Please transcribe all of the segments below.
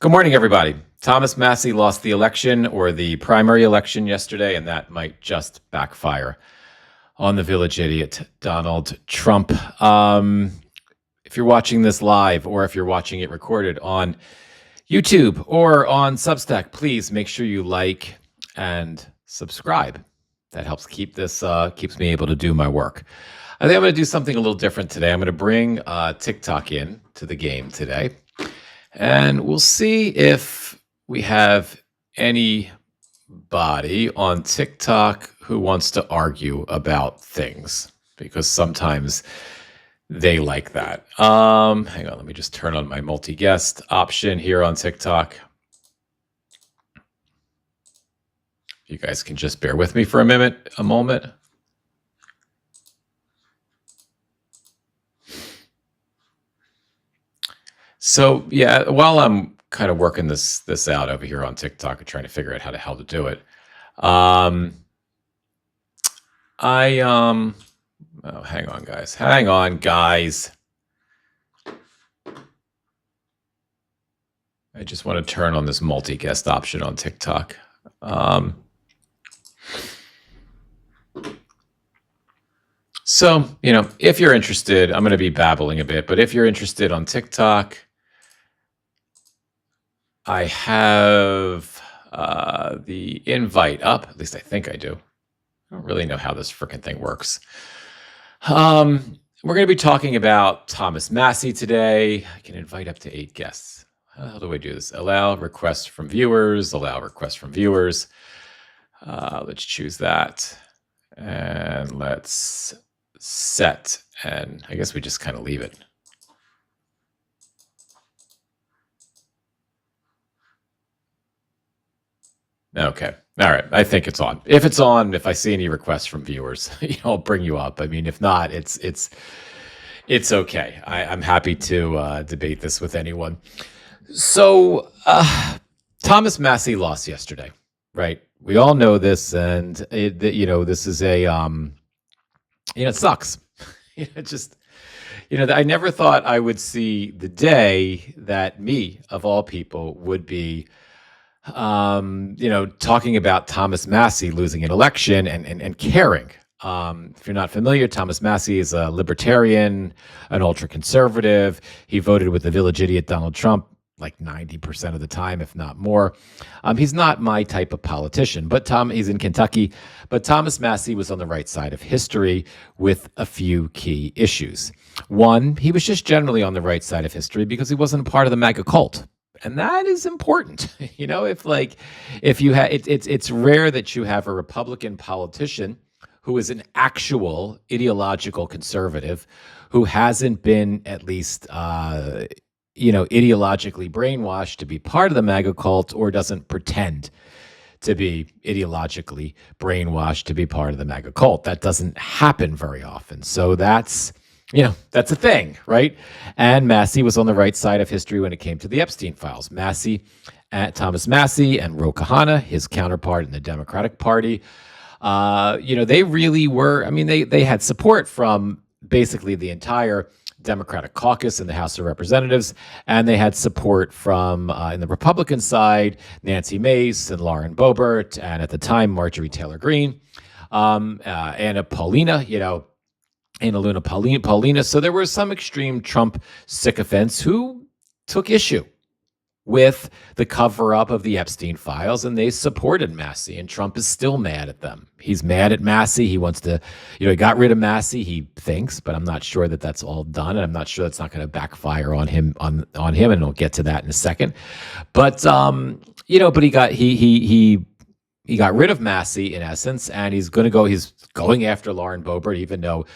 Good morning, everybody. Thomas Massie lost the election or the primary election yesterday, and that might just backfire on the village idiot, Donald Trump. If you're watching this live or if you're watching it recorded on YouTube or on Substack, please make sure you like and subscribe. That helps keeps me able to do my work. I think I'm going to do something a little different today. I'm going to bring TikTok in to the game today. And we'll see if we have anybody on TikTok who wants to argue about things, because sometimes they like that. Hang on, let me just turn on my multi-guest option here on TikTok. You guys can just bear with me for a moment. So yeah, while I'm kind of working this out over here on TikTok and trying to figure out how the hell to do it, oh, hang on, guys. I just want to turn on this multi-guest option on TikTok. So, if you're interested, I'm going to be babbling a bit, but if you're interested on TikTok, I have the invite up. At least I think I do. I don't really know how this freaking thing works. We're going to be talking about Thomas Massie today. I can invite up to 8 guests. How do I do this? Allow requests from viewers. Let's choose that. And let's set. And I guess we just kind of leave it. Okay. All right. I think it's on. If it's on, if I see any requests from viewers, I'll bring you up. I mean, if not, it's okay. I'm happy to debate this with anyone. So Thomas Massie lost yesterday, right? We all know this, and this is it sucks. I never thought I would see the day that me, of all people, would be talking about Thomas Massie losing an election and caring. If you're not familiar, Thomas Massie is a libertarian, an ultra-conservative. He voted with the village idiot Donald Trump like 90% of the time, if not more. He's not my type of politician, but he's in Kentucky. But Thomas Massie was on the right side of history with a few key issues. One, he was just generally on the right side of history because he wasn't a part of the MAGA cult. And that is important. It's rare that you have a Republican politician who is an actual ideological conservative who hasn't been at least, ideologically brainwashed to be part of the MAGA cult, or doesn't pretend to be ideologically brainwashed to be part of the MAGA cult. That doesn't happen very often. So that's a thing, right? And Massie was on the right side of history when it came to the Epstein files. Thomas Massie and Ro Khanna, his counterpart in the Democratic Party, they really were, they had support from basically the entire Democratic caucus in the House of Representatives, and they had support from, in the Republican side, Nancy Mace and Lauren Boebert, and at the time, Marjorie Taylor Greene, Anna Paulina. So there were some extreme Trump sycophants who took issue with the cover-up of the Epstein files, and they supported Massie, and Trump is still mad at them. He's mad at Massie. He wants to, he got rid of Massie, he thinks, but I'm not sure that that's all done, and I'm not sure that's not going to backfire on him, and I'll get to that in a second. But, but he got rid of Massie in essence, and he's going after Lauren Boebert, even though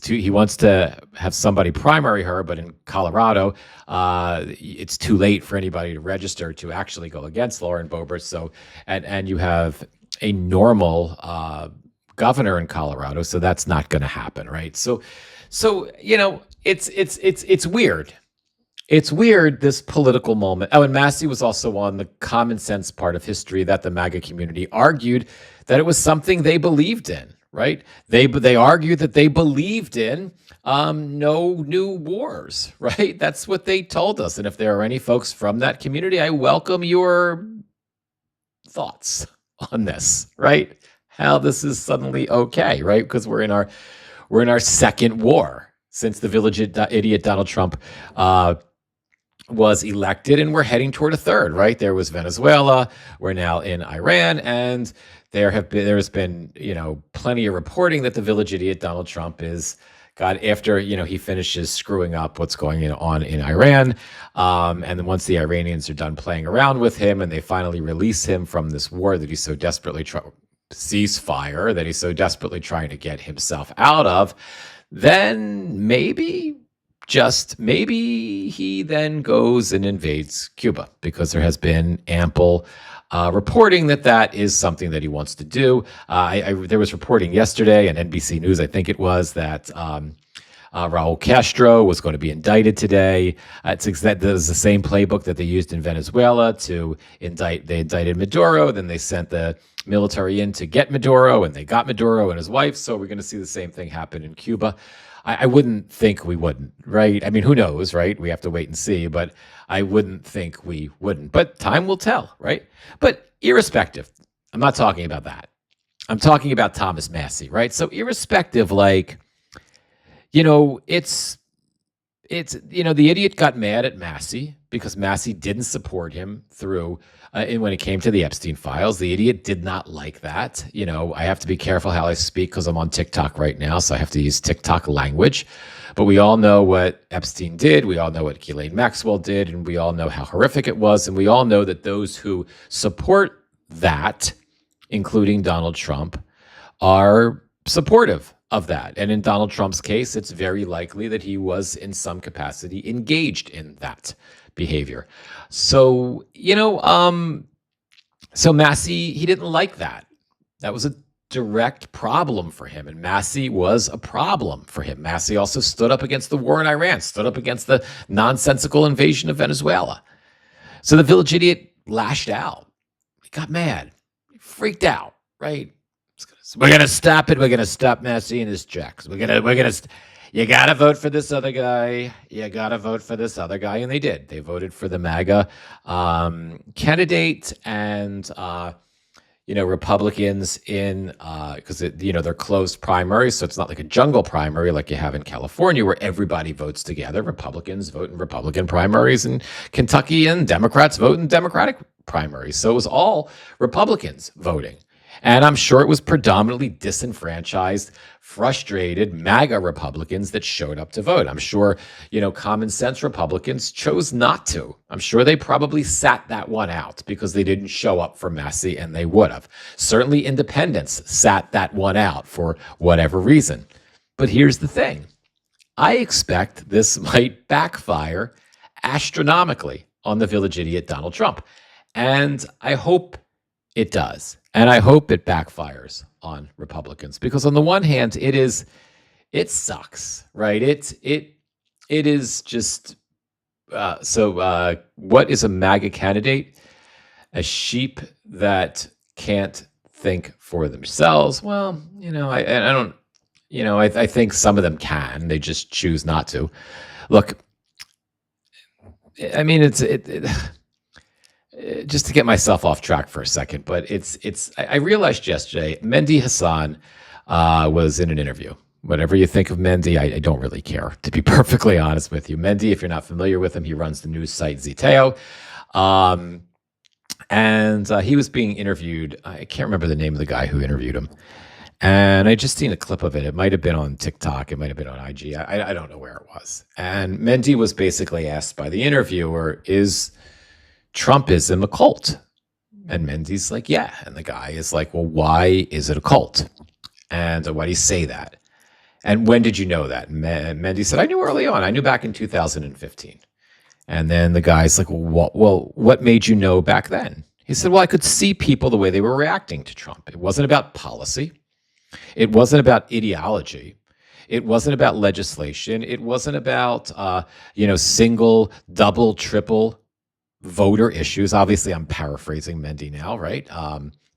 he wants to have somebody primary her, but in Colorado, it's too late for anybody to register to actually go against Lauren Boebert. So, and you have a normal governor in Colorado, so that's not going to happen, right? So it's weird. It's weird, this political moment. Oh, and Massie was also on the common sense part of history that the MAGA community argued that it was something they believed in. right? They argued that they believed in no new wars, right? That's what they told us. And if there are any folks from that community, I welcome your thoughts on this, right? How this is suddenly okay, right? Because we're in our second war since the village idiot Donald Trump was elected, and we're heading toward a third, right? There was Venezuela, we're now in Iran, and there's been plenty of reporting that the village idiot Donald Trump is after he finishes screwing up what's going on in Iran, and then once the Iranians are done playing around with him and they finally release him from this war that he's so desperately ceasefire that he's so desperately trying to get himself out of, then maybe, just maybe, he then goes and invades Cuba, because there has been ample reporting that is something that he wants to do. There was reporting yesterday on NBC News, I think it was, that Raul Castro was going to be indicted today. That was the same playbook that they used in Venezuela to indict. They indicted Maduro, then they sent the military in to get Maduro, and they got Maduro and his wife. So we're going to see the same thing happen in Cuba. I wouldn't think we wouldn't, right? I mean, who knows, right? We have to wait and see, but I wouldn't think we wouldn't. But time will tell, right? But irrespective, I'm not talking about that. I'm talking about Thomas Massie, right? So irrespective, the idiot got mad at Massie because Massie didn't support him through when it came to the Epstein files. The idiot did not like that. I have to be careful how I speak because I'm on TikTok right now, so I have to use TikTok language. But we all know what Epstein did. We all know what Ghislaine Maxwell did, and we all know how horrific it was. And we all know that those who support that, including Donald Trump, are supportive of that. And in Donald Trump's case, it's very likely that he was in some capacity engaged in that behavior. So, so Massie, he didn't like that. That was a direct problem for him. And Massie was a problem for him. Massie also stood up against the war in Iran, stood up against the nonsensical invasion of Venezuela. So the village idiot lashed out. He got mad. He freaked out, right? We're gonna stop it. We're gonna stop Massie in his tracks. You gotta vote for this other guy. You gotta vote for this other guy, and they did. They voted for the MAGA candidate, and Republicans in because they're closed primaries, so it's not like a jungle primary like you have in California where everybody votes together. Republicans vote in Republican primaries in Kentucky, and Democrats vote in Democratic primaries. So it was all Republicans voting. And I'm sure it was predominantly disenfranchised, frustrated MAGA Republicans that showed up to vote. I'm sure, common sense Republicans chose not to. I'm sure they probably sat that one out because they didn't show up for Massie, and they would have. Certainly independents sat that one out for whatever reason. But here's the thing. I expect this might backfire astronomically on the village idiot Donald Trump. And I hope it does. And I hope it backfires on Republicans, because on the one hand, it sucks, right? It is just, what is a MAGA candidate? A sheep that can't think for themselves. Well, I think some of them can, they just choose not to. Look, I mean, just to get myself off track for a second, but I realized yesterday, Mehdi Hassan was in an interview. Whatever you think of Mehdi, I don't really care, to be perfectly honest with you. Mehdi, if you're not familiar with him, he runs the news site Zeteo. And he was being interviewed. I can't remember the name of the guy who interviewed him. And I just seen a clip of it. It might have been on TikTok. It might have been on IG. I don't know where it was. And Mehdi was basically asked by the interviewer, is Trumpism a cult? And Mendy's like, yeah. And the guy is like, well, why is it a cult? And why do you say that? And when did you know that? Mendy said, I knew early on. I knew back in 2015. And then the guy's like, well, what made you know back then? He said, well, I could see people the way they were reacting to Trump. It wasn't about policy. It wasn't about ideology. It wasn't about legislation. It wasn't about, single, double, triple voter issues. Obviously, I'm paraphrasing Mendy now, right?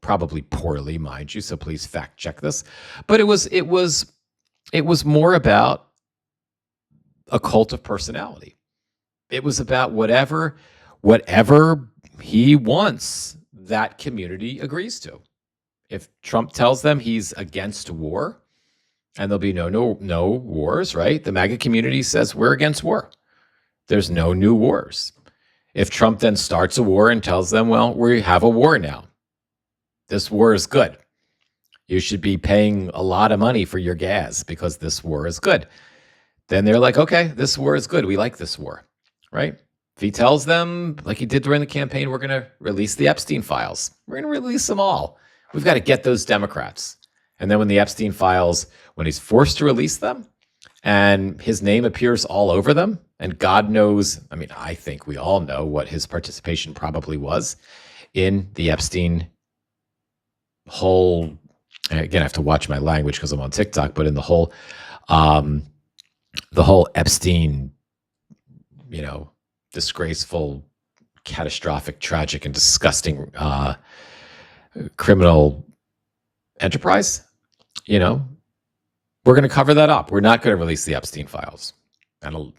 probably poorly, mind you, so please fact check this. But it was more about a cult of personality. It was about whatever he wants, that community agrees to. If Trump tells them he's against war and there'll be no wars, right? The MAGA community says we're against war. There's no new wars. If Trump then starts a war and tells them, well, we have a war now. This war is good. You should be paying a lot of money for your gas because this war is good. Then they're like, okay, this war is good. We like this war, right? If he tells them, like he did during the campaign, we're going to release the Epstein files. We're going to release them all. We've got to get those Democrats. And then when the Epstein files, when he's forced to release them and his name appears all over them, and God knows, I mean, I think we all know what his participation probably was in the Epstein whole, again, I have to watch my language because I'm on TikTok, but in the whole Epstein, disgraceful, catastrophic, tragic, and disgusting criminal enterprise, we're going to cover that up. We're not going to release the Epstein files. And, a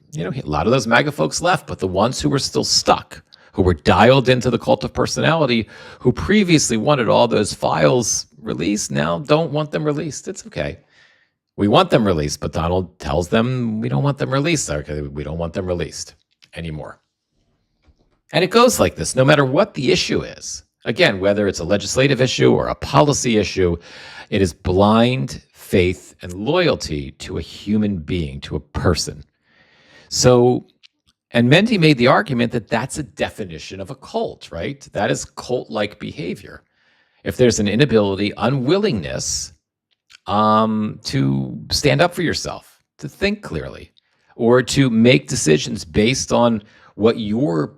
lot of those MAGA folks left, but the ones who were still stuck, who were dialed into the cult of personality, who previously wanted all those files released, now don't want them released. It's okay. We want them released, but Donald tells them we don't want them released. Okay, we don't want them released anymore. And it goes like this, no matter what the issue is. Again, whether it's a legislative issue or a policy issue, it is blind faith and loyalty to a human being, to a person. So, and Mendy made the argument that that's a definition of a cult, right? That is cult-like behavior. If there's an inability, unwillingness to stand up for yourself, to think clearly, or to make decisions based on what your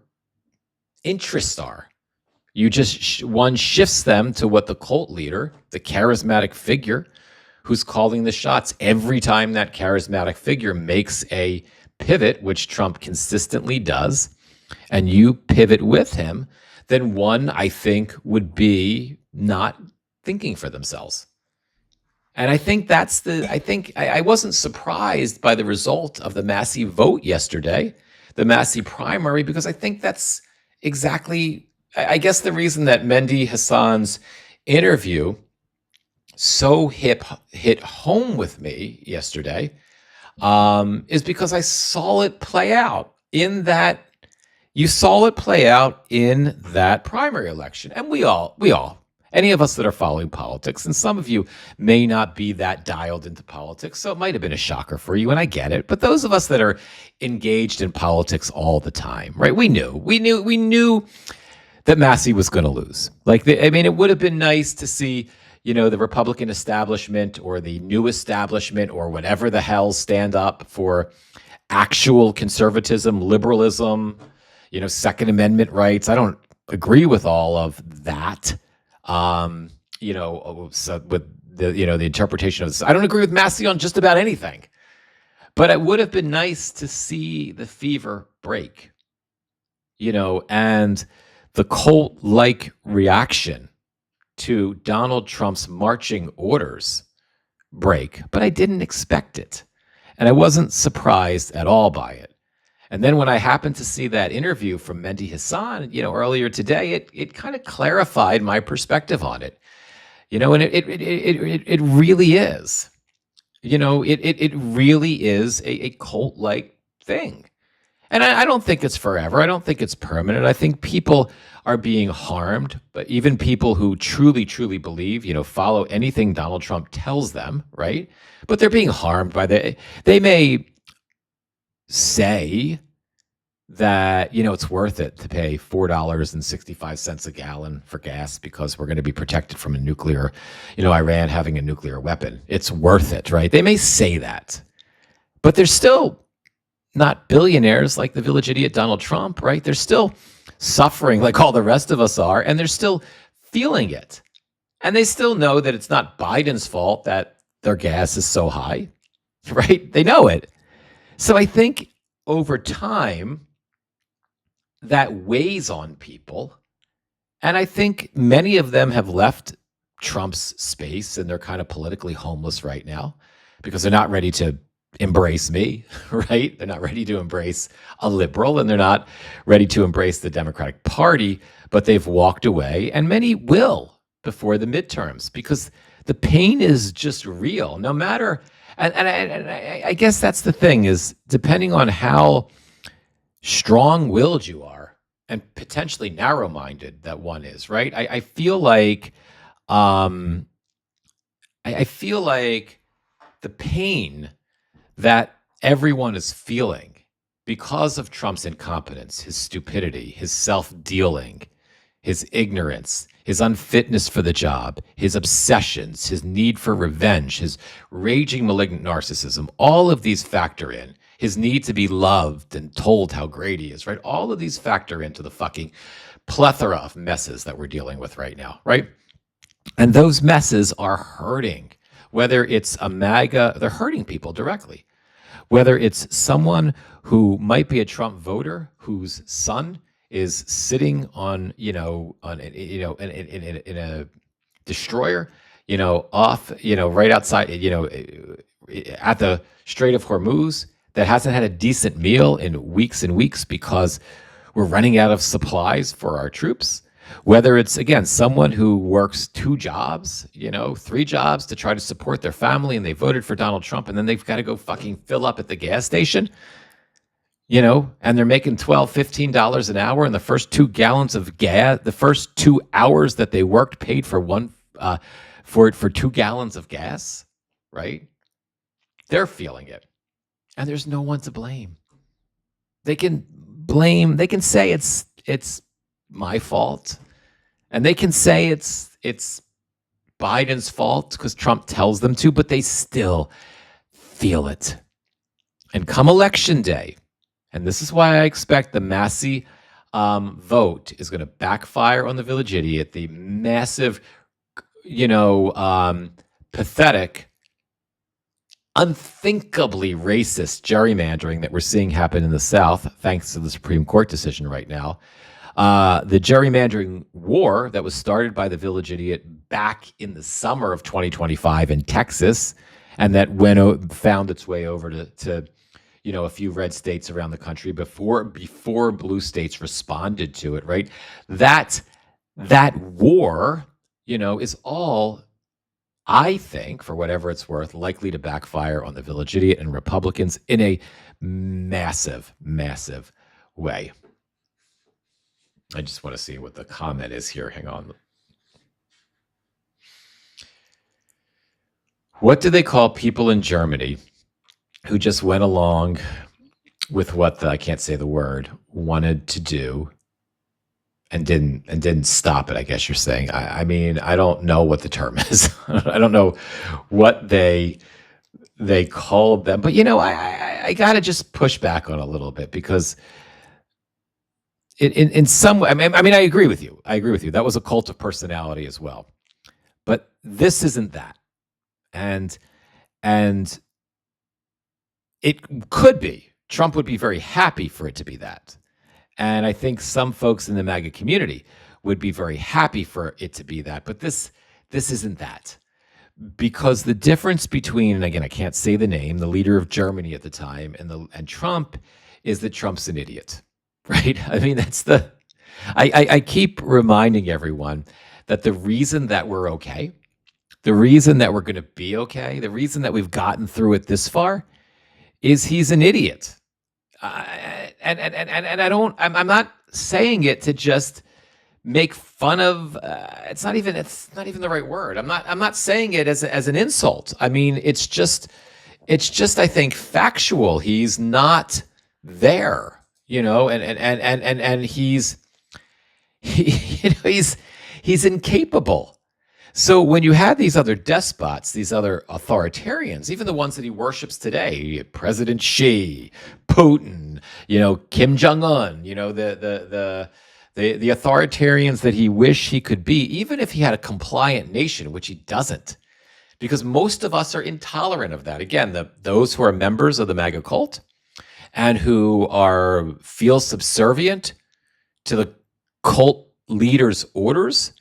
interests are. You just, one shifts them to what the cult leader, the charismatic figure who's calling the shots. Every time that charismatic figure makes a pivot, which Trump consistently does, and you pivot with him, then one, I think, would be not thinking for themselves. And I think I wasn't surprised by the result of the Massie vote yesterday, the Massie primary, because I think that's exactly, I guess the reason that Mehdi Hasan's interview so hit home with me yesterday is because I saw it play out in that, you saw it play out in that primary election. And we all, any of us that are following politics, and some of you may not be that dialed into politics, so it might have been a shocker for you, and I get it. But those of us that are engaged in politics all the time, right? We knew that Massie was going to lose. It would have been nice to see, the Republican establishment or the new establishment or whatever the hell stand up for actual conservatism, liberalism, Second Amendment rights. I don't agree with all of that. So with the interpretation of this, I don't agree with Massie on just about anything, but it would have been nice to see the fever break, and the cult-like reaction to Donald Trump's marching orders break, but I didn't expect it. And I wasn't surprised at all by it. And then when I happened to see that interview from Mehdi Hasan, earlier today, it kind of clarified my perspective on it. And it really is. It really is a cult-like thing. And I don't think it's forever. I don't think it's permanent. I think people are being harmed, but even people who truly, truly believe, follow anything Donald Trump tells them, right? But they're being harmed by they may say that, it's worth it to pay $4.65 a gallon for gas because we're going to be protected from a nuclear, Iran having a nuclear weapon. It's worth it, right? They may say that, but they're still not billionaires like the village idiot Donald Trump, right? They're still suffering like all the rest of us are, and they're still feeling it. And they still know that it's not Biden's fault that their gas is so high, right? They know it. So I think over time, that weighs on people, And I think many of them have left Trump's space and they're kind of politically homeless right now because they're not ready to embrace me, right? They're not ready to embrace a liberal and they're not ready to embrace the Democratic Party, but they've walked away and many will before the midterms because the pain is just real no matter. I guess that's the thing is depending on how strong-willed you are and potentially narrow-minded that one is, right? I feel like um I feel like the pain that everyone is feeling because of Trump's incompetence, his stupidity, his self-dealing, his ignorance, his unfitness for the job, his obsessions, his need for revenge, his raging malignant narcissism, all of these factor in. His need to be loved and told how great he is, right? All of these factor into the fucking plethora of messes that we're dealing with right now, right? And those messes are hurting. Whether it's a MAGA, they're hurting people directly. Whether it's someone who might be a Trump voter whose son is sitting on, in a destroyer, off, right outside, at the Strait of Hormuz, that hasn't had a decent meal in weeks and weeks because we're running out of supplies for our troops. Whether it's, again, someone who works 2 jobs, 3 jobs to try to support their family and they voted for Donald Trump and then they've got to go fucking fill up at the gas station, and they're making $12, $15 an hour and the first 2 gallons of gas, the first 2 hours that they worked paid for for 2 gallons of gas, right? They're feeling it. And there's no one to blame. They can say it's my fault. And they can say it's Biden's fault because Trump tells them to, but they still feel it. And come election day, and this is why I expect the Massie vote is going to backfire on the village idiot, the massive, pathetic, unthinkably racist gerrymandering that we're seeing happen in the South, thanks to the Supreme Court decision right now. The gerrymandering war that was started by the village idiot back in the summer of 2025 in Texas, and that found its way over to a few red states around the country before blue states responded to it, right? That war, is all, I think, for whatever it's worth, likely to backfire on the village idiot and Republicans in a massive, massive way. I just want to see what the comment is here. Hang on. What do they call people in Germany who just went along with what I can't say the word, wanted to do and didn't stop it, I guess you're saying. I mean, I don't know what the term is. I don't know what they called them. But, I got to just push back on a little bit because in some way, I mean, I agree with you. That was a cult of personality as well. But this isn't that. And it could be. Trump would be very happy for it to be that. And I think some folks in the MAGA community would be very happy for it to be that. But this isn't that. Because the difference between, and again, I can't say the name, the leader of Germany at the time and Trump is that Trump's an idiot, right? I mean, I keep reminding everyone that the reason that we're okay, the reason that we're going to be okay, the reason that we've gotten through it this far is he's an idiot. And I'm not saying it to just make fun of. It's not even the right word. I'm not saying it as an insult. I mean, it's just I think factual. He's not there, and he's incapable. So when you have these other despots, these other authoritarians, even the ones that he worships today, President Xi, Putin, Kim Jong-un, the authoritarians that he wish he could be, even if he had a compliant nation, which he doesn't, because most of us are intolerant of that. Again, those who are members of the MAGA cult and who feel subservient to the cult leader's orders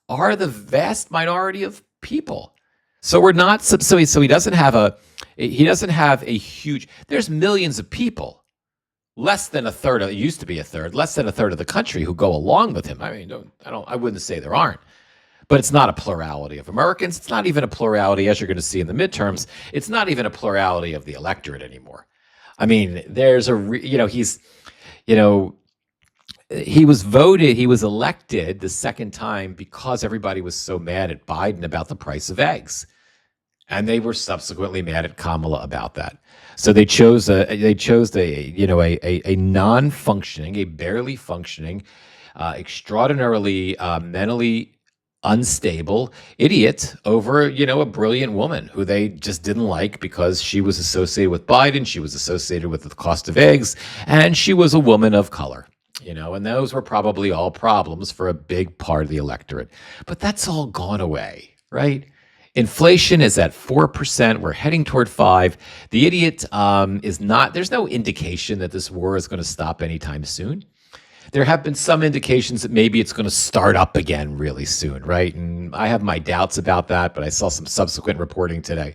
are the vast minority of people. So we're not so he doesn't have a huge. There's millions of people, less than a third. It used to be a third, less than a third of the country who go along with him. I mean, I wouldn't say there aren't, but it's not a plurality of Americans. It's not even a plurality, as you're going to see in the midterms. It's not even a plurality of the electorate anymore. I mean, there's he was elected the second time because everybody was so mad at Biden about the price of eggs. And they were subsequently mad at Kamala about that. So they chose a non-functioning, a barely functioning, extraordinarily mentally unstable idiot over, a brilliant woman who they just didn't like because she was associated with Biden, she was associated with the cost of eggs, and she was a woman of color. And those were probably all problems for a big part of the electorate. But that's all gone away, right? Inflation is at 4%. We're heading toward 5%. The idiot is not, there's no indication that this war is going to stop anytime soon. There have been some indications that maybe it's going to start up again really soon, right? And I have my doubts about that, but I saw some subsequent reporting today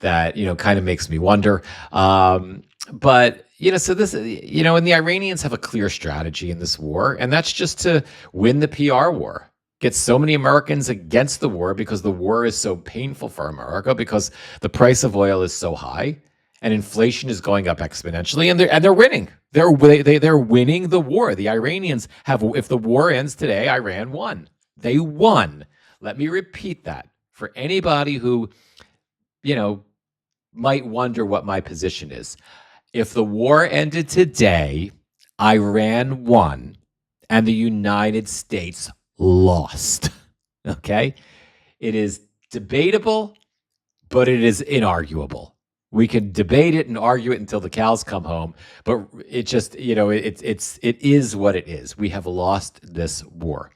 that, kind of makes me wonder. But, so this, and the Iranians have a clear strategy in this war, and that's just to win the PR war. Get so many Americans against the war because the war is so painful for America, because the price of oil is so high and inflation is going up exponentially, and they're winning. They're winning the war. The Iranians have, if the war ends today, Iran won. They won. Let me repeat that for anybody who, might wonder what my position is. If the war ended today, Iran won, and the United States lost. Okay? It is debatable, but it is inarguable. We can debate it and argue it until the cows come home, but it just, it is what it is. We have lost this war.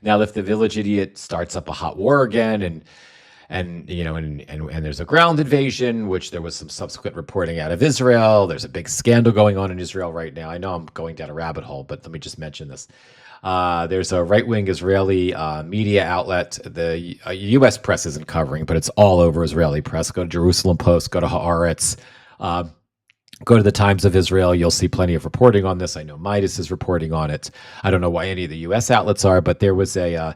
Now, if the village idiot starts up a hot war again and there's a ground invasion, which there was some subsequent reporting out of Israel. There's a big scandal going on in Israel right now. I know I'm going down a rabbit hole, but let me just mention this. There's a right-wing Israeli media outlet. The U.S. press isn't covering, but it's all over Israeli press. Go to Jerusalem Post, go to Haaretz, go to the Times of Israel. You'll see plenty of reporting on this. I know Midas is reporting on it. I don't know why any of the U.S. outlets are, but there was a,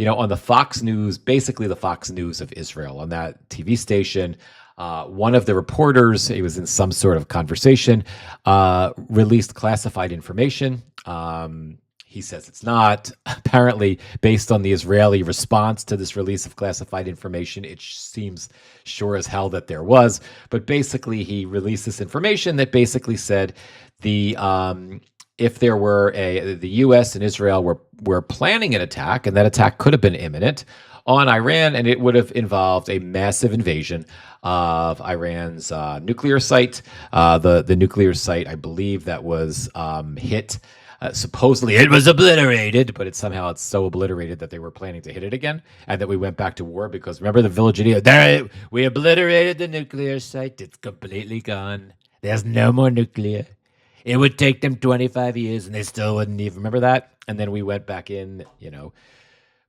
on the Fox News, basically the Fox News of Israel, on that TV station, one of the reporters, he was in some sort of conversation, released classified information. He says it's not. Apparently, based on the Israeli response to this release of classified information, it seems sure as hell that there was. But basically, he released this information that basically said if there were the U.S. and Israel were planning an attack, and that attack could have been imminent on Iran, and it would have involved a massive invasion of Iran's nuclear site. The nuclear site, I believe, that was hit. Supposedly it was obliterated, but it's so obliterated that they were planning to hit it again, and that we went back to war because remember the village idiot? There, we obliterated the nuclear site. It's completely gone. There's no more nuclear. It would take them 25 years, and they still wouldn't even remember that. And then we went back in,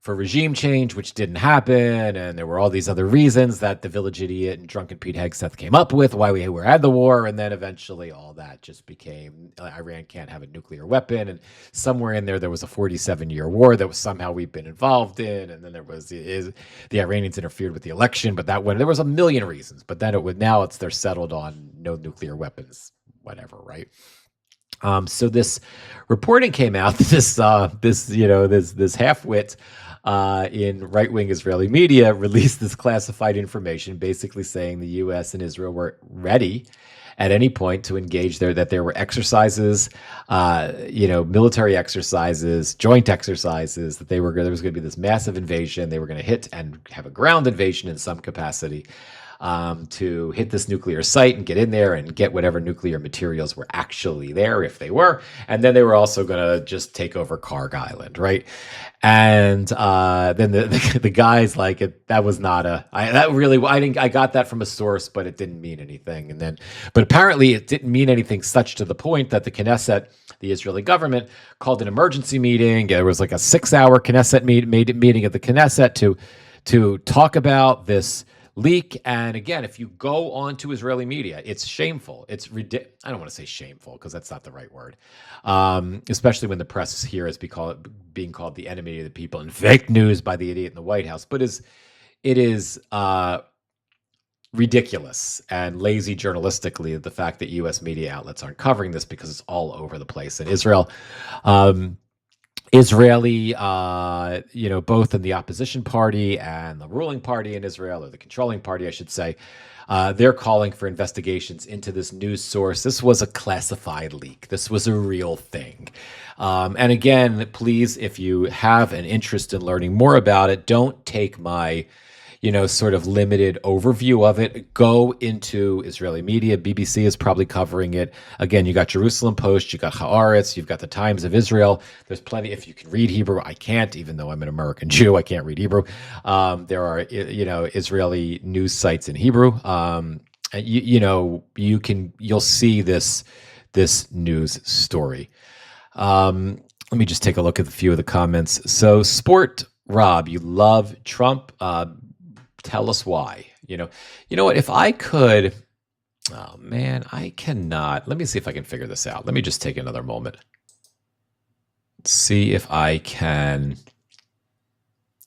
for regime change, which didn't happen, and there were all these other reasons that the village idiot and drunken Pete Hegseth came up with why we were at the war, and then eventually all that just became Iran can't have a nuclear weapon, and somewhere in there was a 47-year war that was somehow we've been involved in, and then there was the Iranians interfered with the election, but that one there was a million reasons, but then they're settled on no nuclear weapons, whatever, right? So this reporting came out. This half-wit in right-wing Israeli media released this classified information, basically saying the U.S. and Israel were ready at any point to engage there. That there were exercises, military exercises, joint exercises. That there was going to be this massive invasion. They were going to hit and have a ground invasion in some capacity. to hit this nuclear site and get in there and get whatever nuclear materials were actually there, if they were. And then they were also going to just take over Karg Island, right? And then the guys like it. That was not I got that from a source, but it didn't mean anything. But apparently it didn't mean anything such to the point that the Knesset, the Israeli government, called an emergency meeting. There was like a 6-hour Knesset meeting at the Knesset to talk about this leak. And again, if you go onto Israeli media, it's shameful. It's ridiculous. I don't want to say shameful because that's not the right word, especially when the press here is being called the enemy of the people and fake news by the idiot in the White House. But it is ridiculous and lazy journalistically, the fact that U.S. media outlets aren't covering this because it's all over the place in Israel. Israeli, both in the opposition party and the ruling party in Israel, or the controlling party, I should say, they're calling for investigations into this news source. This was a classified leak. This was a real thing. And again, please, if you have an interest in learning more about it, don't take my sort of limited overview of it. Go into Israeli media. BBC is probably covering it. Again, you got Jerusalem Post, you got Haaretz, you've got the Times of Israel. There's plenty. If you can read Hebrew, I can't, even though I'm an American Jew, I can't read Hebrew. There are, Israeli news sites in Hebrew. You'll see this news story. Let me just take a look at a few of the comments. So, Sport Rob, you love Trump. Tell us why. You know what? If I could, oh man, I cannot. Let me see if I can figure this out. Let me just take another moment. See if I can,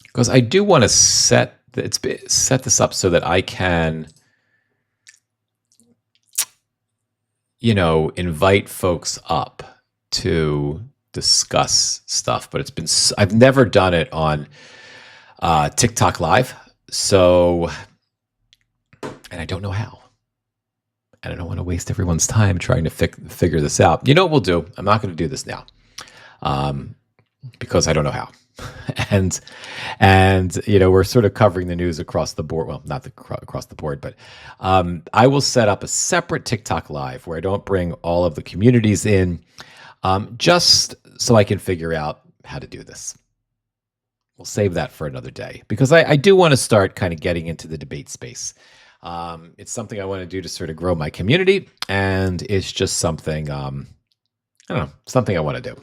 because I do want to set this up so that I can, invite folks up to discuss stuff. But I've never done it on TikTok Live. So, and I don't know how. And I don't want to waste everyone's time trying to figure this out. You know what we'll do? I'm not going to do this now because I don't know how. and we're sort of covering the news across the board. Well, not across the board, but I will set up a separate TikTok Live where I don't bring all of the communities in just so I can figure out how to do this. We'll save that for another day because I do want to start kind of getting into the debate space. It's something I want to do to sort of grow my community, and it's just something, I don't know, something I want to do.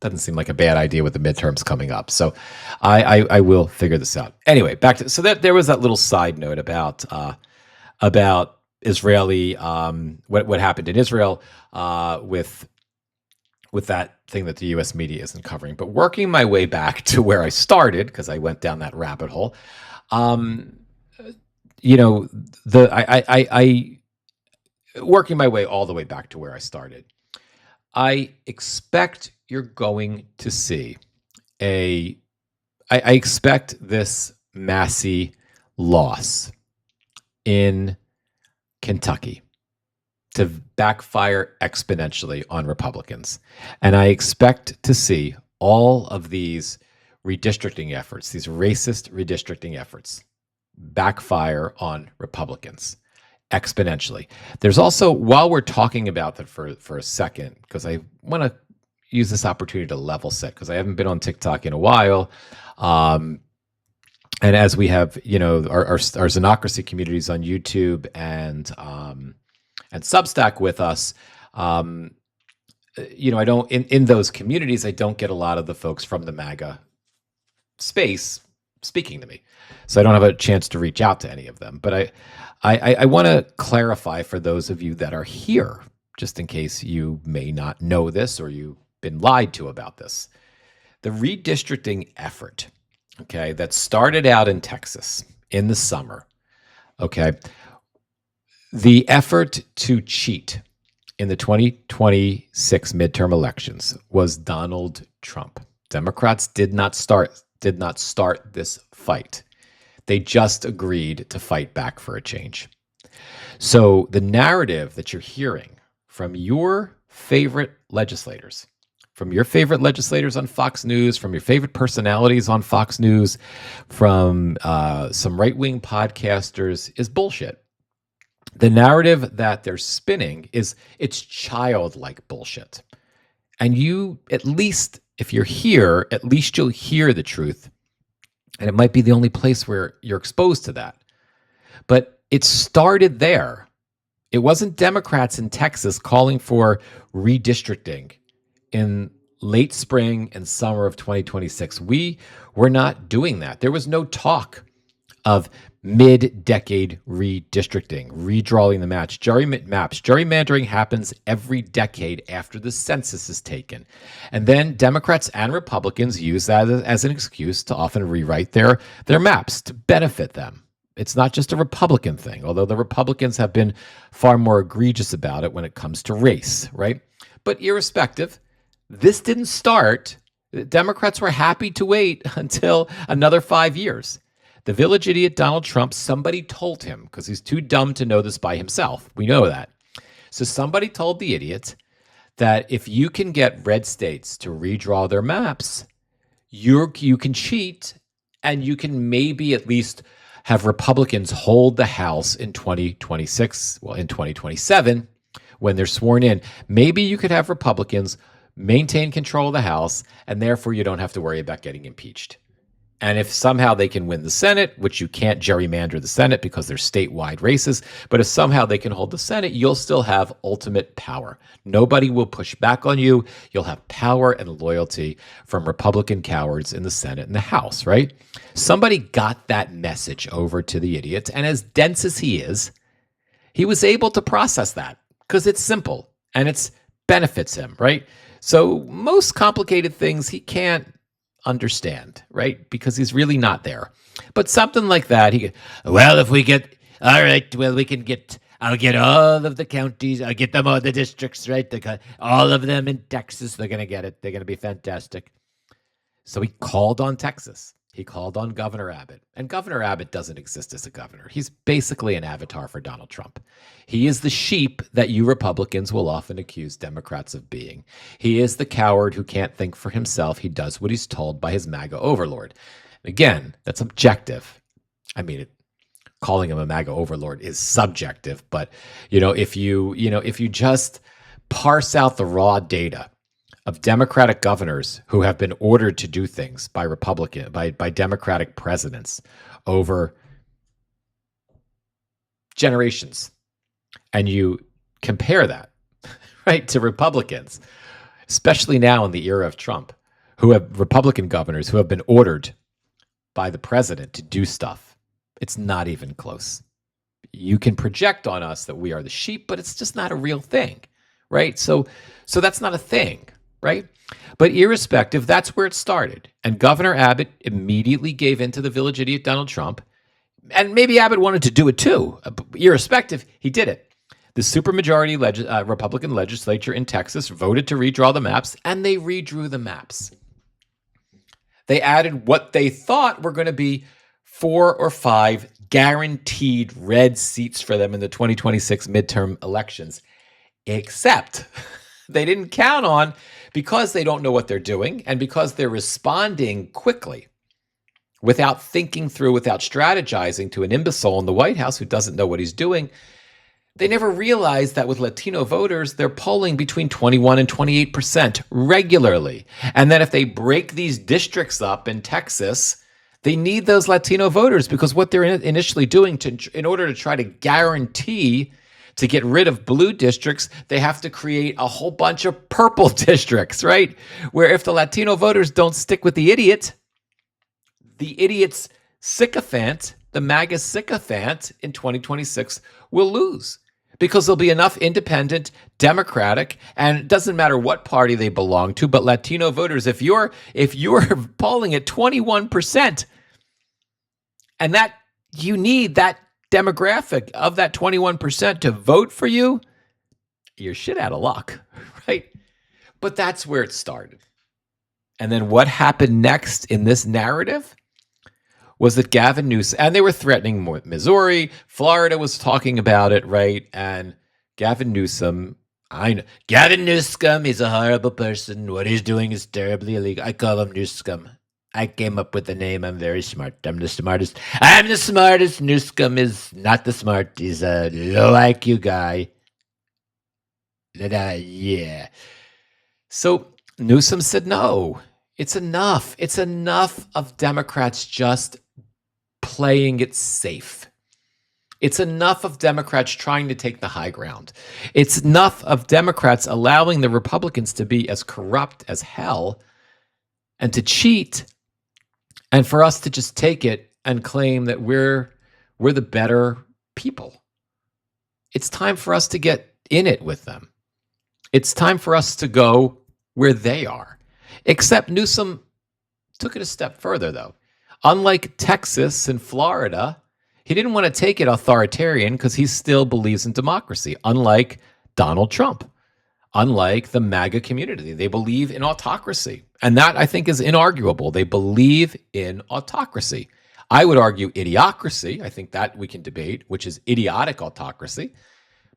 Doesn't seem like a bad idea with the midterms coming up. So I will figure this out. Anyway, back to, so that there was that little side note about Israeli, what happened in Israel with that thing that the U.S. media isn't covering. But working my way back to where I started, because I went down that rabbit hole, working my way all the way back to where I started, I expect you're going to see I expect this Massie loss in Kentucky to backfire exponentially on Republicans. And I expect to see all of these redistricting efforts, these racist redistricting efforts, backfire on Republicans exponentially. There's also, while we're talking about that for a second, because I want to use this opportunity to level set, because I haven't been on TikTok in a while. And as we have, our Xenocracy communities on YouTube and Substack with us, I don't, in those communities, I don't get a lot of the folks from the MAGA space speaking to me. So I don't have a chance to reach out to any of them. But I want to clarify for those of you that are here, just in case you may not know this or you've been lied to about this. The redistricting effort, okay, that started out in Texas in the summer, okay, the effort to cheat in the 2026 midterm elections was Donald Trump. Democrats did not start this fight. They just agreed to fight back for a change. So the narrative that you're hearing from your favorite legislators, from your favorite legislators on Fox News, from your favorite personalities on Fox News, from some right-wing podcasters is bullshit. The narrative that they're spinning it's childlike bullshit. And you, at least if you're here, at least you'll hear the truth. And it might be the only place where you're exposed to that. But it started there. It wasn't Democrats in Texas calling for redistricting in late spring and summer of 2026. We were not doing that. There was no talk of mid-decade redistricting, redrawing the maps. Gerrymandering happens every decade after the census is taken. And then Democrats and Republicans use that as an excuse to often rewrite their maps to benefit them. It's not just a Republican thing, although the Republicans have been far more egregious about it when it comes to race, right? But irrespective, this didn't start. Democrats were happy to wait until another 5 years. The village idiot Donald Trump, somebody told him, because he's too dumb to know this by himself. We know that. So somebody told the idiot that if you can get red states to redraw their maps, you can cheat and you can maybe at least have Republicans hold the House in 2026, well, in 2027, when they're sworn in. Maybe you could have Republicans maintain control of the House, and therefore you don't have to worry about getting impeached. And if somehow they can win the Senate, which you can't gerrymander the Senate because they're statewide races, but if somehow they can hold the Senate, you'll still have ultimate power. Nobody will push back on you. You'll have power and loyalty from Republican cowards in the Senate and the House, right? Somebody got that message over to the idiot, and as dense as he is, he was able to process that because it's simple and it benefits him, right? So most complicated things he can't understand, right? Because he's really not there. But something like that, if we get, all right, well, I'll get all of the counties, I'll get them all the districts, right? All of them in Texas, they're going to get it. They're going to be fantastic. So he called on Texas. He called on Governor Abbott. And Governor Abbott doesn't exist as a governor. He's basically an avatar for Donald Trump. He is the sheep that you Republicans will often accuse Democrats of being. He is the coward who can't think for himself. He does what he's told by his MAGA overlord. Again, that's objective. I mean, calling him a MAGA overlord is subjective. But, if you just parse out the raw data of Democratic governors who have been ordered to do things by Democratic presidents over generations, and you compare that, right, to Republicans, especially now in the era of Trump, who have Republican governors who have been ordered by the president to do stuff, it's not even close. You can project on us that we are the sheep, but it's just not a real thing, right? So that's not a thing. Right? But irrespective, that's where it started. And Governor Abbott immediately gave in to the village idiot Donald Trump. And maybe Abbott wanted to do it too. Irrespective, he did it. The supermajority Republican legislature in Texas voted to redraw the maps, and they redrew the maps. They added what they thought were going to be 4 or 5 guaranteed red seats for them in the 2026 midterm elections, except they didn't count on, because they don't know what they're doing and because they're responding quickly without thinking through, without strategizing to an imbecile in the White House who doesn't know what he's doing. They never realized that with Latino voters, they're polling between 21 and 28% regularly. And then if they break these districts up in Texas, they need those Latino voters because what they're initially doing in order to try to guarantee to get rid of blue districts, they have to create a whole bunch of purple districts, right? Where if the Latino voters don't stick with the idiot's sycophant, the MAGA sycophant in 2026 will lose because there'll be enough independent, Democratic, and it doesn't matter what party they belong to, but Latino voters, if you're polling at 21%, and that you need that demographic of that 21% to vote for you, you're shit out of luck, right? But that's where it started. And then what happened next in this narrative was that Gavin Newsom, and they were threatening Missouri, Florida was talking about it, right? And Gavin Newsom I know. Gavin Newsom is a horrible person. What he's doing is terribly illegal. I call him Newsom. I came up with the name. I'm very smart. I'm the smartest. I'm the smartest. Newsom is not the smart. He's a low IQ guy. Yeah. So Newsom said, no, it's enough. It's enough of Democrats just playing it safe. It's enough of Democrats trying to take the high ground. It's enough of Democrats allowing the Republicans to be as corrupt as hell and to cheat, and for us to just take it and claim that we're the better people. It's time for us to get in it with them. It's time for us to go where they are. Except Newsom took it a step further, though. Unlike Texas and Florida, he didn't want to take it authoritarian because he still believes in democracy, unlike Donald Trump, unlike the MAGA community. They believe in autocracy. And that, I think, is inarguable. They believe in autocracy. I would argue idiocracy. I think that we can debate, which is idiotic autocracy.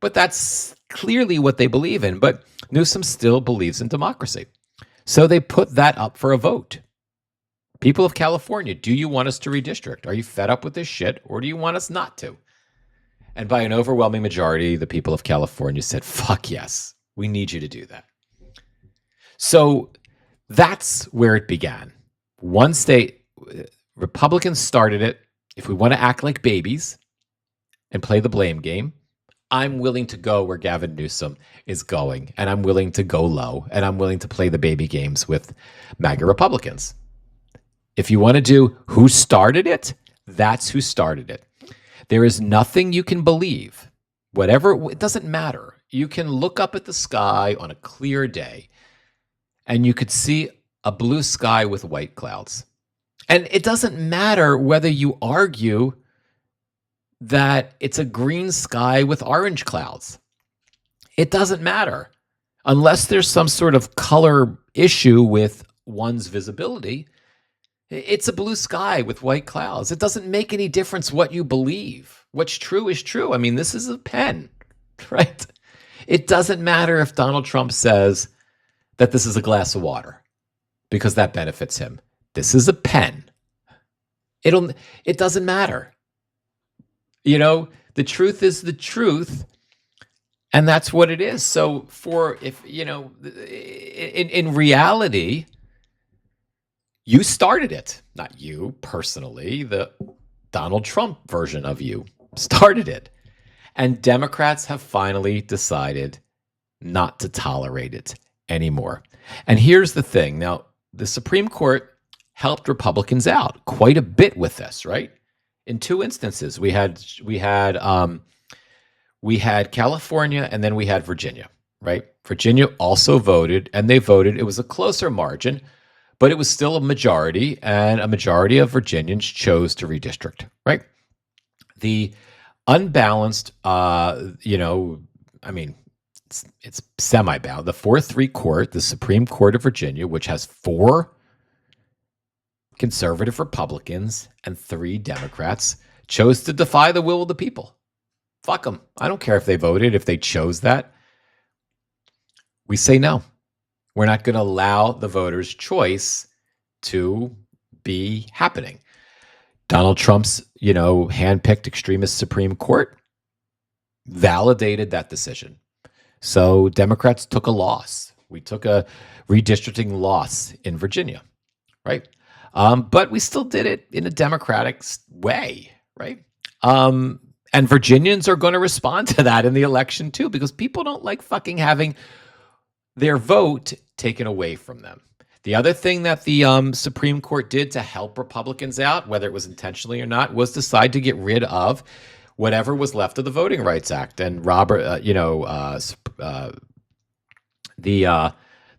But that's clearly what they believe in. But Newsom still believes in democracy. So they put that up for a vote. People of California, do you want us to redistrict? Are you fed up with this shit, or do you want us not to? And by an overwhelming majority, the people of California said, fuck yes, we need you to do that. So that's where it began. One state, Republicans started it. If we want to act like babies and play the blame game, I'm willing to go where Gavin Newsom is going, and I'm willing to go low, and I'm willing to play the baby games with MAGA Republicans. If you want to do who started it, that's who started it. There is nothing you can believe. Whatever, it doesn't matter. You can look up at the sky on a clear day, and you could see a blue sky with white clouds. And it doesn't matter whether you argue that it's a green sky with orange clouds. It doesn't matter. Unless there's some sort of color issue with one's visibility, it's a blue sky with white clouds. It doesn't make any difference what you believe. What's true is true. I mean, this is a pen, right? It doesn't matter if Donald Trump says that this is a glass of water because that benefits him. This is a pen. It doesn't matter. You know, the truth is the truth, and that's what it is. So in reality, you started it. Not you personally, the Donald Trump version of you started it. And Democrats have finally decided not to tolerate it anymore. And here's the thing. Now, the Supreme Court helped Republicans out quite a bit with this, right? In two instances, we had California and then we had Virginia, right? Virginia also voted, and they voted. It was a closer margin, but it was still a majority, and a majority of Virginians chose to redistrict, right? The unbalanced, it's semi-balanced. The 4-3 court, the Supreme Court of Virginia, which has 4 conservative Republicans and 3 Democrats, chose to defy the will of the people. Fuck them. I don't care if they voted, if they chose that. We say no. We're not going to allow the voters' choice to be happening. Donald Trump's, handpicked extremist Supreme Court validated that decision. So Democrats took a loss. We took a redistricting loss in Virginia, right? But we still did it in a democratic way, right? And Virginians are going to respond to that in the election too, because people don't like fucking having their vote taken away from them. The other thing that the Supreme Court did to help Republicans out, whether it was intentionally or not, was decide to get rid of whatever was left of the Voting Rights Act. And the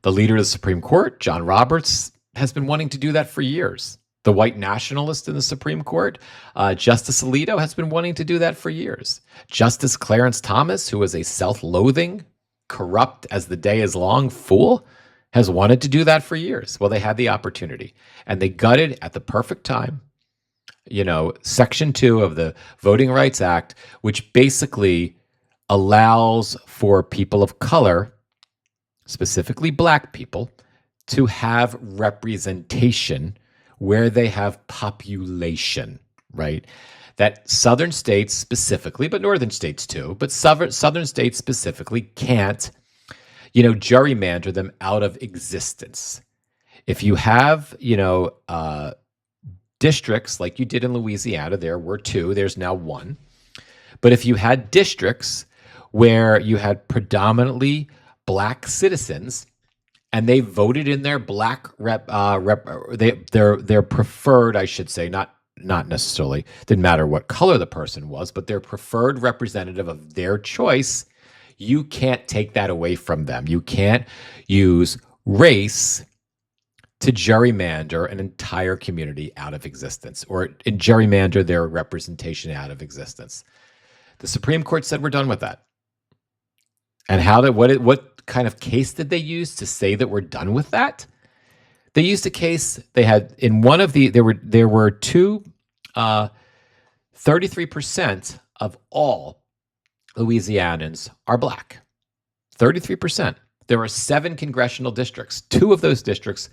leader of the Supreme Court, John Roberts, has been wanting to do that for years. The white nationalist in the Supreme Court, Justice Alito, has been wanting to do that for years. Justice Clarence Thomas, who is a self-loathing, corrupt as the day is long fool, has wanted to do that for years. Well, they had the opportunity, and they gutted at the perfect time, Section 2 of the Voting Rights Act, which basically allows for people of color, specifically black people, to have representation where they have population, right? That southern states specifically, but northern states too, but southern states specifically can't, gerrymander them out of existence. If you have, districts like you did in Louisiana, there were 2, there's now 1. But if you had districts where you had predominantly black citizens and they voted in their black their preferred, I should say, not necessarily, didn't matter what color the person was, but their preferred representative of their choice, you can't take that away from them. You can't use race to gerrymander an entire community out of existence, or gerrymander their representation out of existence. The Supreme Court said we're done with that. And what kind of case did they use to say that we're done with that? They used a case they had in one of the there were 33% of all Louisianans are black. 33%. There are 7 congressional districts. 2 of those districts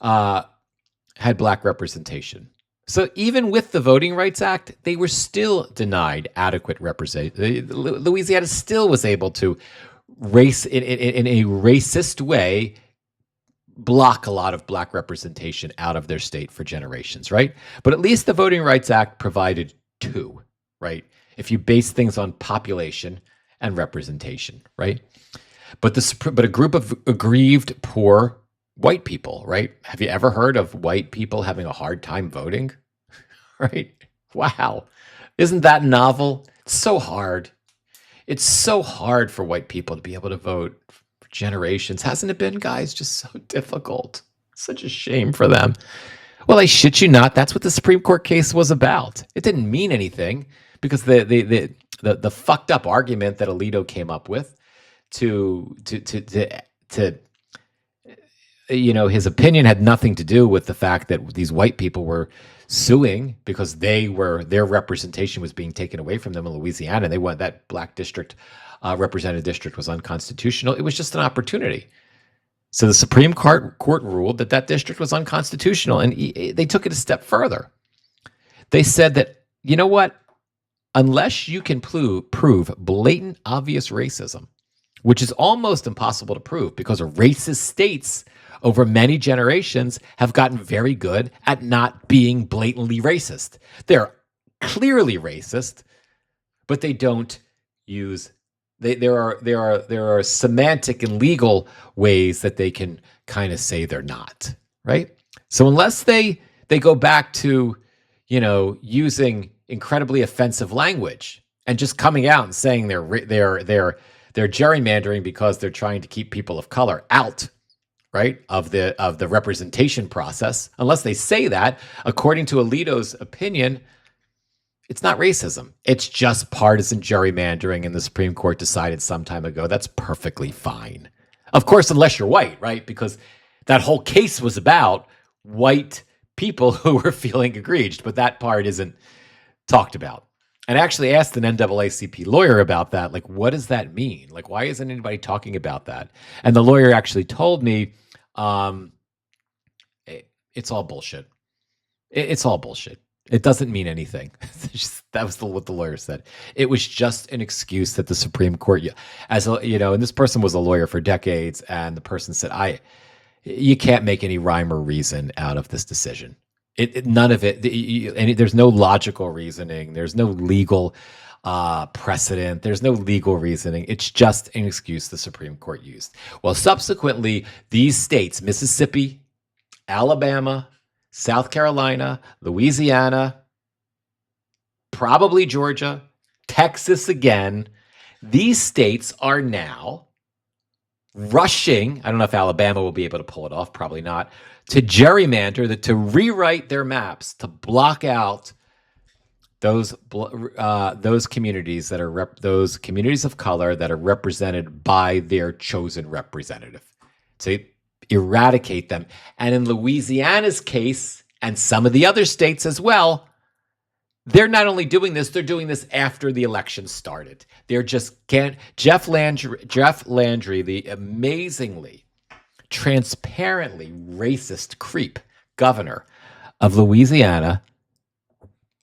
had black representation. So even with the Voting Rights Act, they were still denied adequate representation. Louisiana still was able to in a racist way block a lot of black representation out of their state for generations, right? But at least the Voting Rights Act provided 2, right? If you base things on population and representation, right? But a group of aggrieved poor white people, right? Have you ever heard of white people having a hard time voting? Right? Wow. Isn't that novel? It's so hard. It's so hard for white people to be able to vote for generations. Hasn't it been, guys? Just so difficult. Such a shame for them. Well, I shit you not. That's what the Supreme Court case was about. It didn't mean anything because the fucked up argument that Alito came up with to his opinion had nothing to do with the fact that these white people were suing because their representation was being taken away from them in Louisiana. They want that black district, representative district was unconstitutional. It was just an opportunity. So the Supreme Court ruled that district was unconstitutional, and they took it a step further. They said that, you know what? Unless you can prove blatant, obvious racism, which is almost impossible to prove because racist states over many generations have gotten very good at not being blatantly racist. They're clearly racist, but they don't use. There are semantic and legal ways that they can kind of say they're not, right? So unless they go back to, using incredibly offensive language and just coming out and saying they're gerrymandering because they're trying to keep people of color out, right, of the representation process. Unless they say that, according to Alito's opinion, it's not racism. It's just partisan gerrymandering, and the Supreme Court decided some time ago that's perfectly fine. Of course, unless you're white, right? Because that whole case was about white people who were feeling aggrieved, but that part isn't talked about. And I actually asked an NAACP lawyer about that. Like, what does that mean? Like, why isn't anybody talking about that? And the lawyer actually told me, it's all bullshit. It's all bullshit. It doesn't mean anything. That was what the lawyer said. It was just an excuse that the Supreme Court, and this person was a lawyer for decades, and the person said, you can't make any rhyme or reason out of this decision. None of it, there's no logical reasoning. There's no legal precedent. There's no legal reasoning. It's just an excuse the Supreme Court used. Well, subsequently, these states, Mississippi, Alabama, South Carolina, Louisiana, probably Georgia, Texas again, these states are now rushing, I don't know if Alabama will be able to pull it off, probably not, to gerrymander, to rewrite their maps, to block out those communities that are those communities of color that are represented by their chosen representative, to eradicate them. And in Louisiana's case, and some of the other states as well, They're not only doing this, they're doing this after the election started. They're just can't. Jeff Landry, the amazingly, transparently racist creep governor of Louisiana,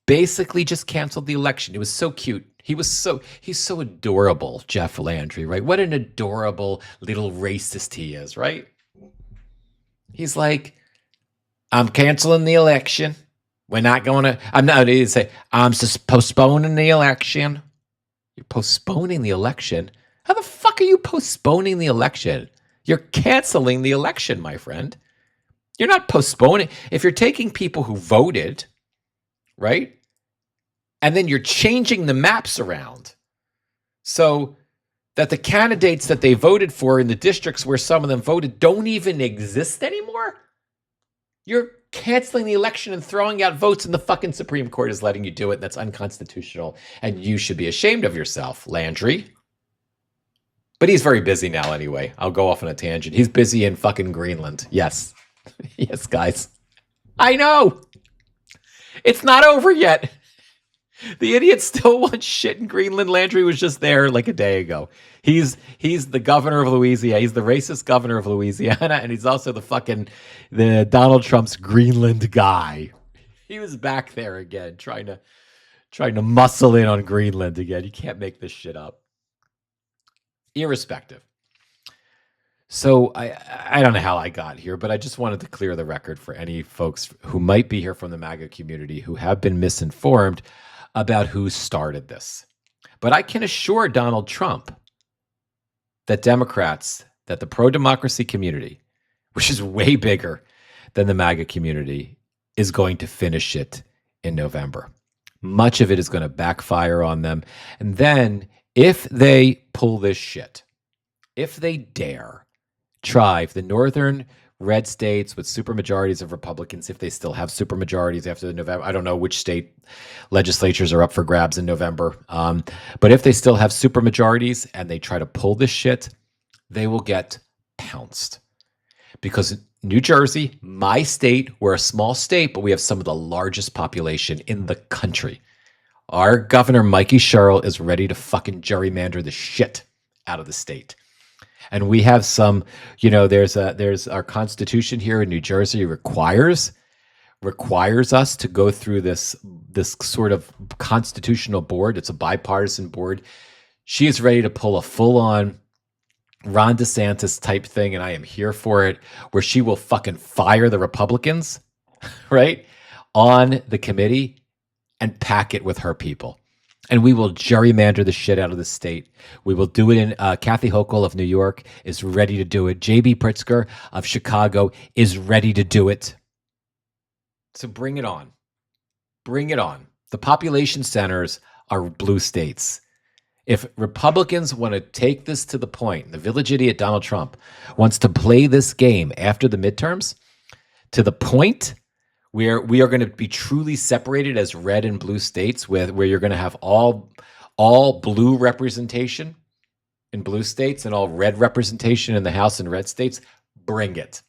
basically just canceled the election. It was so cute. He's so adorable, Jeff Landry, right? What an adorable little racist he is, right? He's like, I'm canceling the election. We're not going to, I'm not going to say, I'm just postponing the election. You're postponing the election? How the fuck are you postponing the election? You're canceling the election, my friend. You're not postponing. If you're taking people who voted, right? And then you're changing the maps around so that the candidates that they voted for in the districts where some of them voted don't even exist anymore. You're canceling the election and throwing out votes, and the fucking Supreme Court is letting you do it. That's unconstitutional, and you should be ashamed of yourself, Landry. But he's very busy now anyway. I'll go off on a tangent. He's busy in fucking Greenland. Yes. Yes, guys. I know. It's not over yet. The idiot still wants shit in Greenland. Landry was just there like a day ago. He's the governor of Louisiana. He's the racist governor of Louisiana, and he's also the Donald Trump's Greenland guy. He was back there again, trying to muscle in on Greenland again. You can't make this shit up. Irrespective. So I don't know how I got here, but I just wanted to clear the record for any folks who might be here from the MAGA community who have been misinformed about who started this. But I can assure Donald Trump that Democrats, that the pro-democracy community, which is way bigger than the MAGA community, is going to finish it in November. Much of it is going to backfire on them. And then if they pull this shit, if they dare try, if the northern red states with supermajorities of Republicans, if they still have supermajorities after the November, I don't know which state legislatures are up for grabs in November, but if they still have supermajorities and they try to pull this shit, they will get pounced. Because New Jersey, my state, we're a small state, but we have some of the largest population in the country. Our governor, Mikey Sherrill, is ready to fucking gerrymander the shit out of the state. And we have some, there's our constitution here in New Jersey requires us to go through this sort of constitutional board. It's a bipartisan board. She is ready to pull a full-on Ron DeSantis type thing, and I am here for it, where she will fucking fire the Republicans, right, on the committee and pack it with her people. And we will gerrymander the shit out of the state. We will do it in Kathy Hochul of New York is ready to do it. J.B. Pritzker of Chicago is ready to do it. So bring it on. Bring it on. The population centers are blue states. If Republicans want to take this to the point, the village idiot Donald Trump wants to play this game after the midterms to the point where we are going to be truly separated as red and blue states, where you're going to have all blue representation in blue states and all red representation in the House and red states, bring it.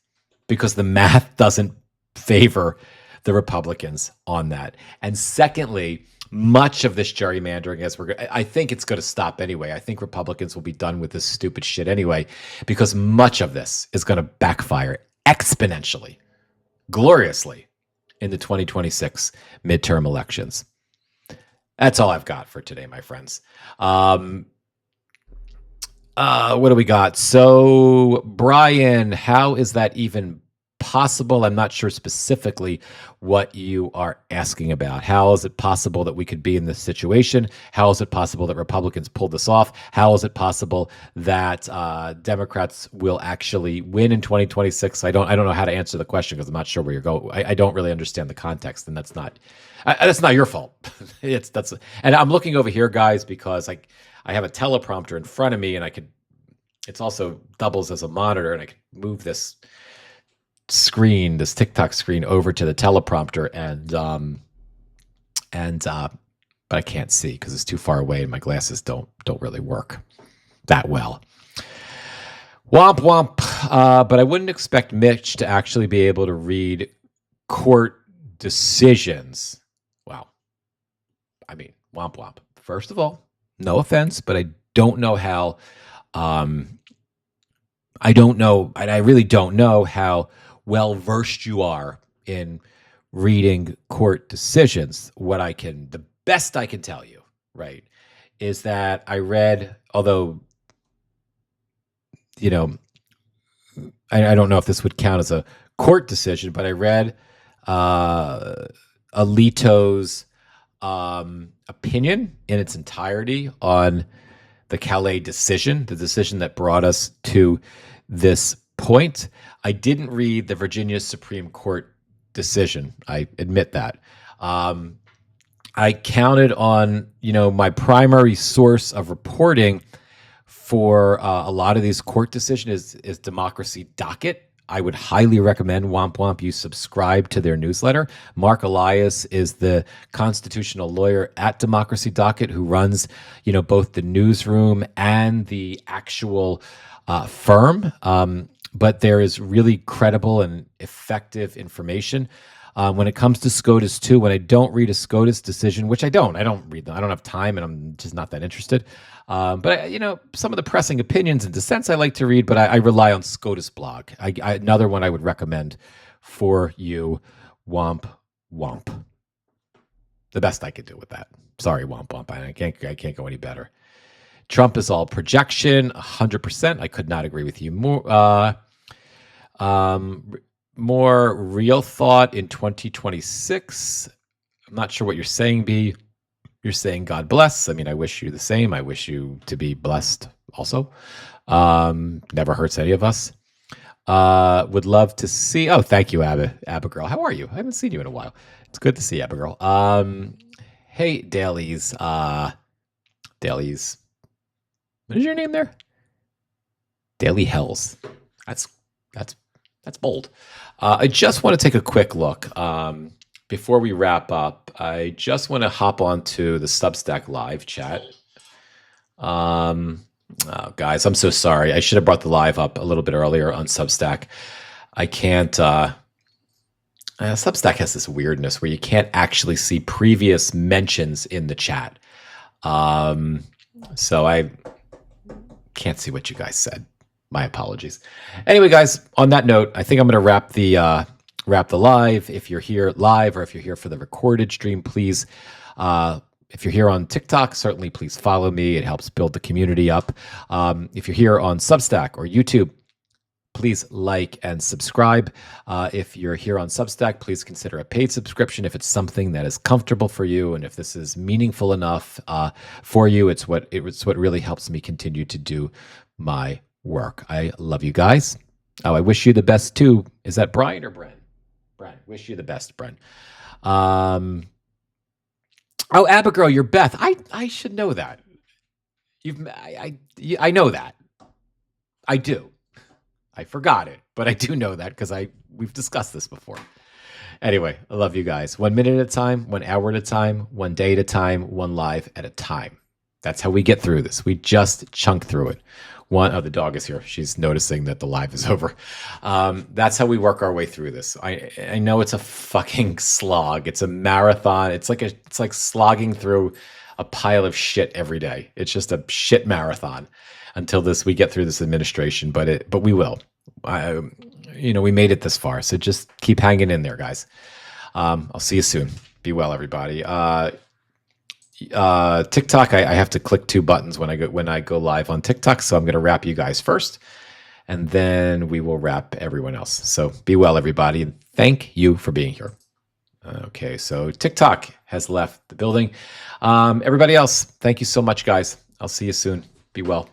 Because the math doesn't favor the Republicans on that. And secondly, much of this gerrymandering, I think it's going to stop anyway. I think Republicans will be done with this stupid shit anyway, because much of this is going to backfire exponentially, gloriously, in the 2026 midterm elections. That's all I've got for today, my friends. What do we got? So, Brian, how is that even possible? I'm not sure specifically what you are asking about. How is it possible that we could be in this situation? How is it possible that Republicans pulled this off? How is it possible that Democrats will actually win in 2026? I don't know how to answer the question because I'm not sure where you're going. I don't really understand the context, and that's not your fault. And I'm looking over here, guys, because I have a teleprompter in front of me, and it's also doubles as a monitor, and I can move this screen, this TikTok screen, over to the teleprompter, but I can't see because it's too far away and my glasses don't really work that well. Womp womp. But I wouldn't expect Mitch to actually be able to read court decisions. Wow. Womp womp. First of all, no offense, but I don't know how. I don't know, and I really don't know how well versed you are in reading court decisions. The best I can tell you, right, is that I read, although, you know, I don't know if this would count as a court decision, but I read Alito's opinion in its entirety on the Calais decision, the decision that brought us to this point. I didn't read the Virginia Supreme Court decision. I admit that. I counted on, my primary source of reporting for a lot of these court decisions is Democracy Docket. I would highly recommend Womp Womp you subscribe to their newsletter. Mark Elias is the constitutional lawyer at Democracy Docket who runs, both the newsroom and the actual firm. But there is really credible and effective information. When it comes to SCOTUS too, when I don't read a SCOTUS decision, which I don't read them. I don't have time and I'm just not that interested. But some of the pressing opinions and dissents I like to read, but I rely on SCOTUS blog. Another one I would recommend for you, Womp Womp. The best I could do with that. Sorry, Womp Womp. I can't go any better. Trump is all projection, 100%. I could not agree with you more. More real thought in 2026. I'm not sure what you're saying, B. You're saying God bless. I mean, I wish you the same. I wish you to be blessed also. Never hurts any of us. Would love to see. Oh, thank you, Abigail. How are you? I haven't seen you in a while. It's good to see you, Abigail. Hey, Dailies. Dailies. What is your name there? Daily Hells. That's bold. I just want to take a quick look. Before we wrap up, I just want to hop onto the Substack live chat. Guys, I'm so sorry. I should have brought the live up a little bit earlier on Substack. I can't. Substack has this weirdness where you can't actually see previous mentions in the chat. So I can't see what you guys said. My apologies. Anyway, guys, on that note, I think I'm going to wrap the live. If you're here live or if you're here for the recorded stream, please, if you're here on TikTok, certainly please follow me. It helps build the community up. If you're here on Substack or YouTube, please like and subscribe. If you're here on Substack, please consider a paid subscription if it's something that is comfortable for you and if this is meaningful enough for you. It's what really helps me continue to do my work. I love you guys. Oh, I wish you the best too. Is that Brian or Bren? Bren. Wish you the best, Bren. Oh, Abigail, you're Beth. I should know that. I know that. I do. I forgot it, but I do know that because we've discussed this before. Anyway, I love you guys. 1 minute at a time, 1 hour at a time, 1 day at a time, one live at a time. That's how we get through this. We just chunk through it. The dog is here. She's noticing that the live is over. That's how we work our way through this. I know it's a fucking slog. It's a marathon. It's like slogging through a pile of shit every day. It's just a shit marathon until we get through this administration. But we will. We made it this far. So just keep hanging in there, guys. I'll see you soon. Be well, everybody. TikTok, I have to click 2 buttons when I go live on TikTok, so I'm going to wrap you guys first, and then we will wrap everyone else. So be well, everybody, and thank you for being here. Okay, so TikTok has left the building. Everybody else, thank you so much, guys. I'll see you soon. Be well.